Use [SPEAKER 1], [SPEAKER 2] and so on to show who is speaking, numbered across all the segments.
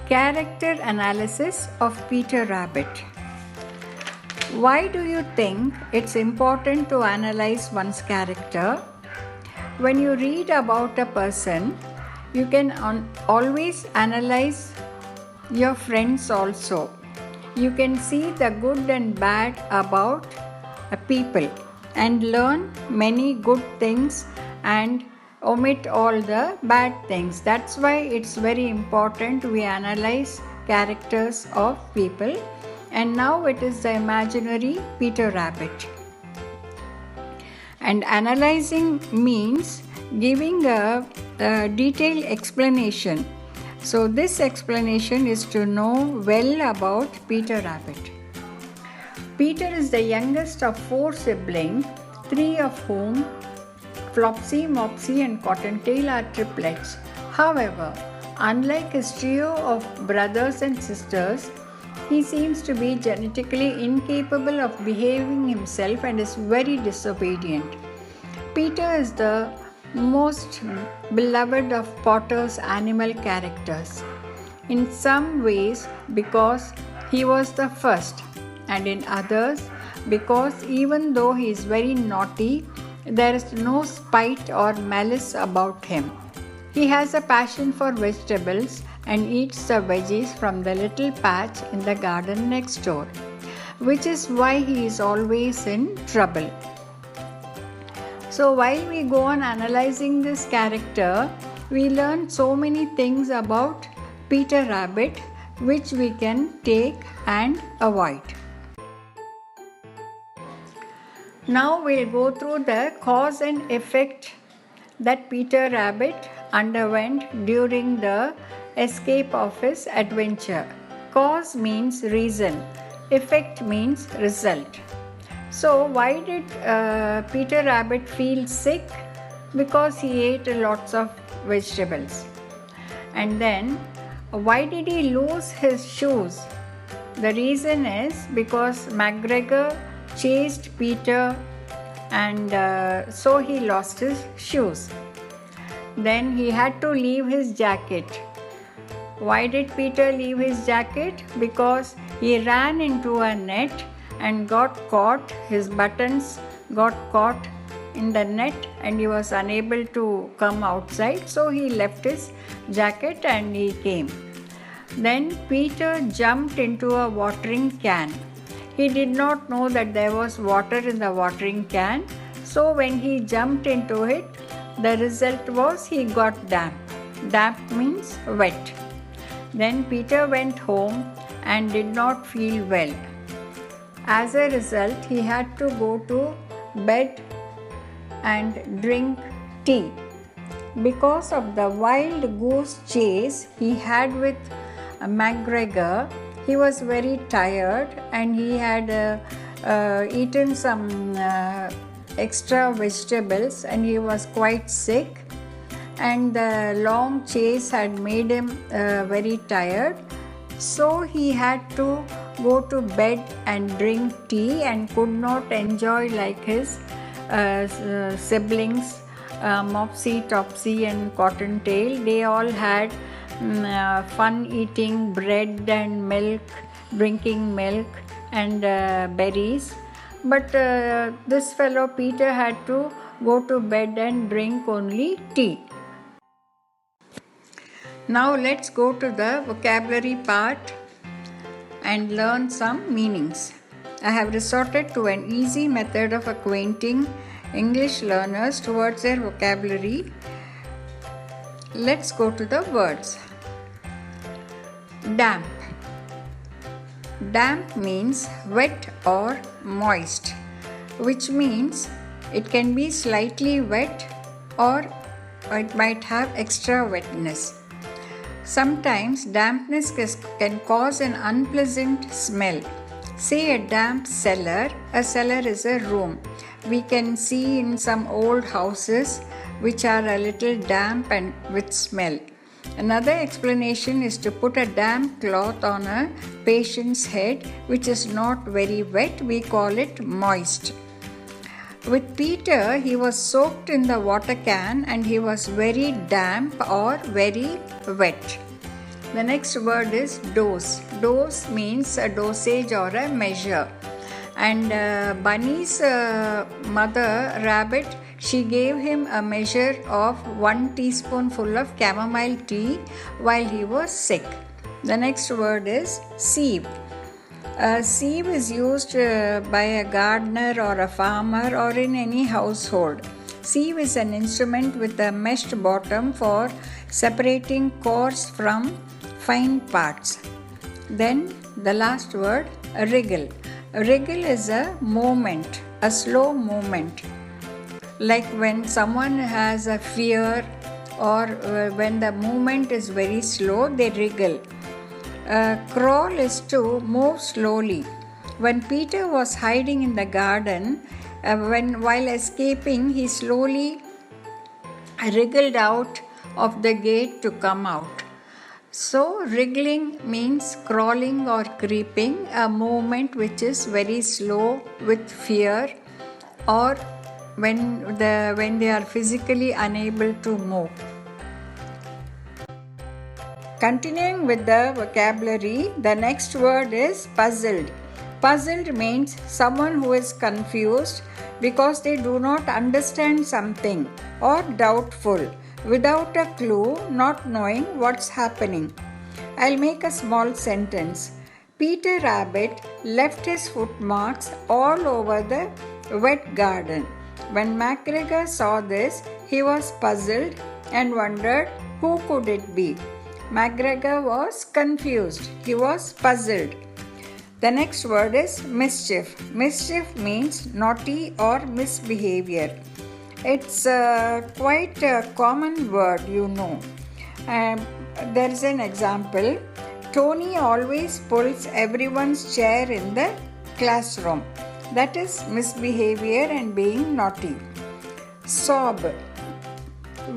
[SPEAKER 1] Character analysis of Peter Rabbit. Why do you think it's important to analyze one's character? When you read about a person, you can always analyze your friends also. You can see the good and bad about people and learn many good things and omit all the bad things. That's why it's very important we analyze characters of people. And now it is the imaginary Peter Rabbit. And analyzing means giving a detailed explanation. So this explanation is to know well about Peter Rabbit. Peter is the youngest of 4 siblings, 3 of whom, Flopsy, Mopsy and Cottontail, are triplets. However, unlike his trio of brothers and sisters, he seems to be genetically incapable of behaving himself and is very disobedient. Peter is the most beloved of Potter's animal characters. In some ways because he was the first, and in others because even though he is very naughty, there is no spite or malice about him. He has a passion for vegetables and eats the veggies from the little patch in the garden next door, which is why he is always in trouble. So while we go on analyzing this character, we learn so many things about Peter Rabbit which we can take and avoid. Now we'll go through the cause and effect that Peter Rabbit underwent during the escape of his adventure. Cause means reason, effect means result. So why did Peter Rabbit feel sick? Because he ate lots of vegetables. And then why did he lose his shoes? The reason is because McGregor chased Peter and so he lost his shoes. Then he had to leave his jacket. Why did Peter leave his jacket? Because he ran into a net and got caught. His buttons got caught in the net and he was unable to come outside. So he left his jacket and he came. Then Peter jumped into a watering can. He did not know that there was water in the watering can. So when he jumped into it, the result was he got damp. Damp means wet. Then Peter went home and did not feel well. As a result, he had to go to bed and drink tea. Because of the wild goose chase he had with McGregor, he was very tired and he had eaten some extra vegetables and he was quite sick, and the long chase had made him very tired. So he had to go to bed and drink tea and could not enjoy like his siblings Mopsy, Topsy and Cottontail. They all had fun eating bread and milk, drinking milk and berries. But this fellow Peter had to go to bed and drink only tea. Now let's go to the vocabulary part and learn some meanings. I have resorted to an easy method of acquainting English learners towards their vocabulary. Let's go to the words. Damp. Damp means wet or moist, which means it can be slightly wet or it might have extra wetness. Sometimes dampness can cause an unpleasant smell. Say a damp cellar. A cellar is a room. We can see in some old houses which are a little damp and with smell. Another explanation is to put a damp cloth on a patient's head which is not very wet. We call it moist. With Peter, he was soaked in the water can and he was very damp or very wet. The next word is dose. Dose means a dosage or a measure. And Bunny's mother rabbit, she gave him a measure of 1 teaspoonful of chamomile tea while he was sick. The next word is sieve. A sieve is used by a gardener or a farmer or in any household. Sieve is an instrument with a meshed bottom for separating coarse from fine parts. Then the last word, wriggle. Wriggle is a movement, a slow movement. Like when someone has a fear or when the movement is very slow, they wriggle. Crawl is to move slowly. When Peter was hiding in the garden, while escaping, he slowly wriggled out of the gate to come out. So, wriggling means crawling or creeping, a movement which is very slow with fear or when they are physically unable to move. Continuing with the vocabulary, the next word is puzzled. Puzzled means someone who is confused because they do not understand something or doubtful, without a clue, not knowing what's happening. I'll make a small sentence. Peter Rabbit left his footmarks all over the wet garden. When MacGregor saw this, he was puzzled and wondered who could it be. MacGregor was confused. He was puzzled. The next word is mischief. Mischief means naughty or misbehavior. It's quite a common word, you know. There is an example. Tony always pulls everyone's chair in the classroom. That is misbehavior and being naughty. Sob.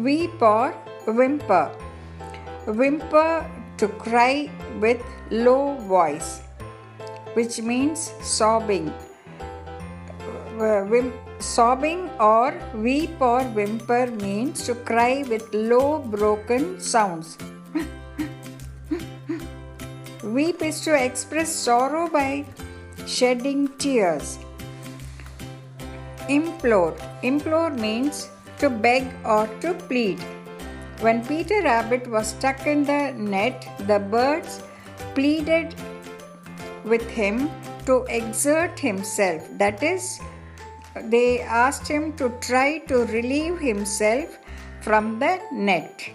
[SPEAKER 1] Weep or whimper. Whimper, to cry with low voice, which means sobbing. Sobbing or weep or whimper means to cry with low broken sounds. Weep is to express sorrow by shedding tears. Implore. Implore means to beg or to plead. When Peter Rabbit was stuck in the net, the birds pleaded with him to exert himself. That is, they asked him to try to relieve himself from the net.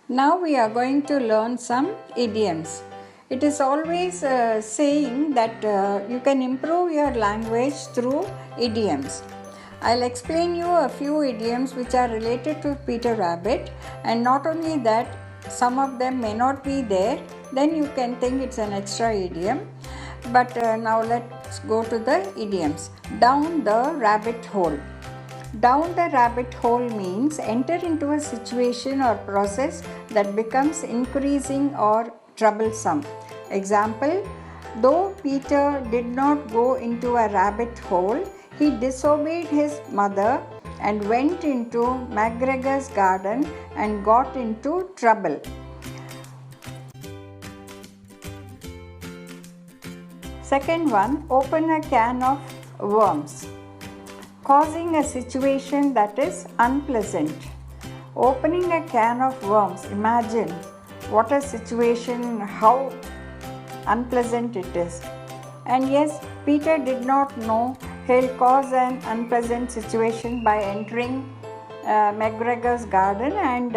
[SPEAKER 1] Now we are going to learn some idioms. It is always saying that you can improve your language through idioms. I'll explain you a few idioms which are related to Peter Rabbit, and not only that, some of them may not be there, then you can think it's an extra idiom. But now let's go to the idioms. Down the rabbit hole. Down the rabbit hole means enter into a situation or process that becomes increasing or troublesome. Example, though Peter did not go into a rabbit hole, he disobeyed his mother and went into MacGregor's garden and got into trouble. Second one, open a can of worms. Causing a situation that is unpleasant. Opening a can of worms, imagine what a situation, how unpleasant it is. And yes, Peter did not know he'll cause an unpleasant situation by entering MacGregor's garden, and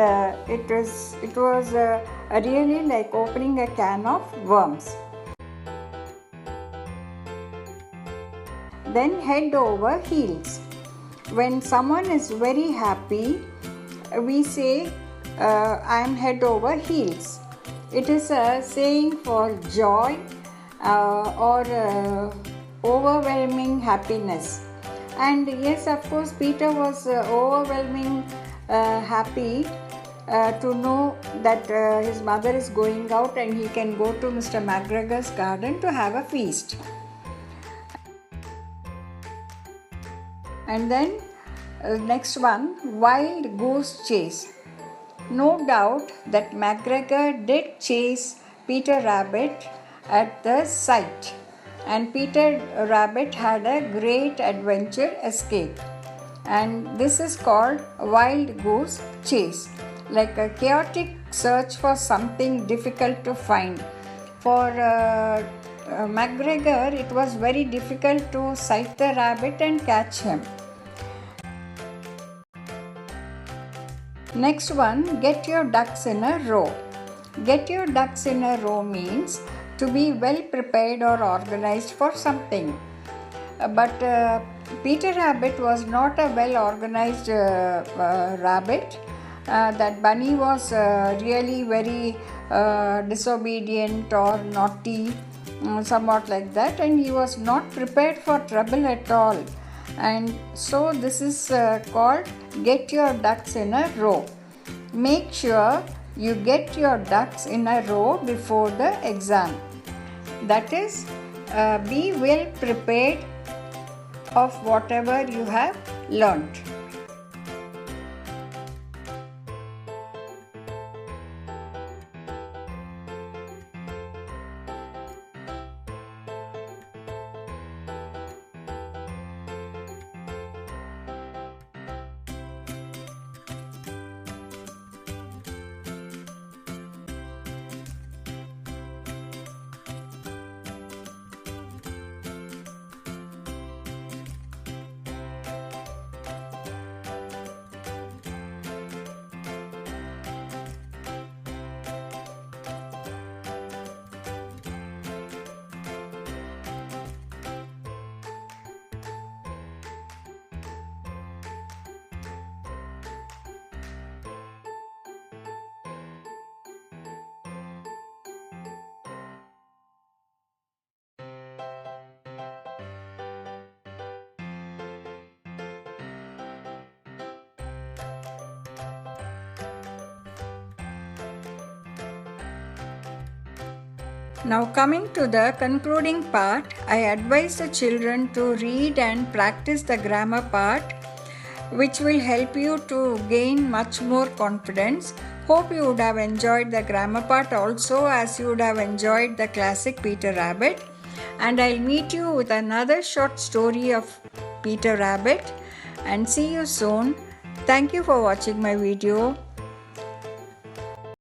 [SPEAKER 1] it was really like opening a can of worms. Then head over heels. When someone is very happy, we say, I am head over heels. It is a saying for joy or overwhelming happiness. And yes, of course, Peter was overwhelming happy to know that his mother is going out and he can go to Mr. MacGregor's garden to have a feast. And then Next one, wild goose chase. No doubt that McGregor did chase Peter Rabbit at the site, and Peter Rabbit had a great adventure escape. And this is called wild goose chase, like a chaotic search for something difficult to find. For McGregor, it was very difficult to sight the rabbit and catch him. Next one, get your ducks in a row. Get your ducks in a row means to be well prepared or organized for something. But Peter Rabbit was not a well organized rabbit. That bunny was really very disobedient or naughty, somewhat like that, and he was not prepared for trouble at all. And so this is called get your ducks in a row. Make sure you get your ducks in a row before the exam. That is, be well prepared of whatever you have learnt. Now coming to the concluding part, I advise the children to read and practice the grammar part, which will help you to gain much more confidence. Hope you would have enjoyed the grammar part also, as you would have enjoyed the classic Peter Rabbit. And I'll meet you with another short story of Peter Rabbit, and see you soon. Thank you for watching my video.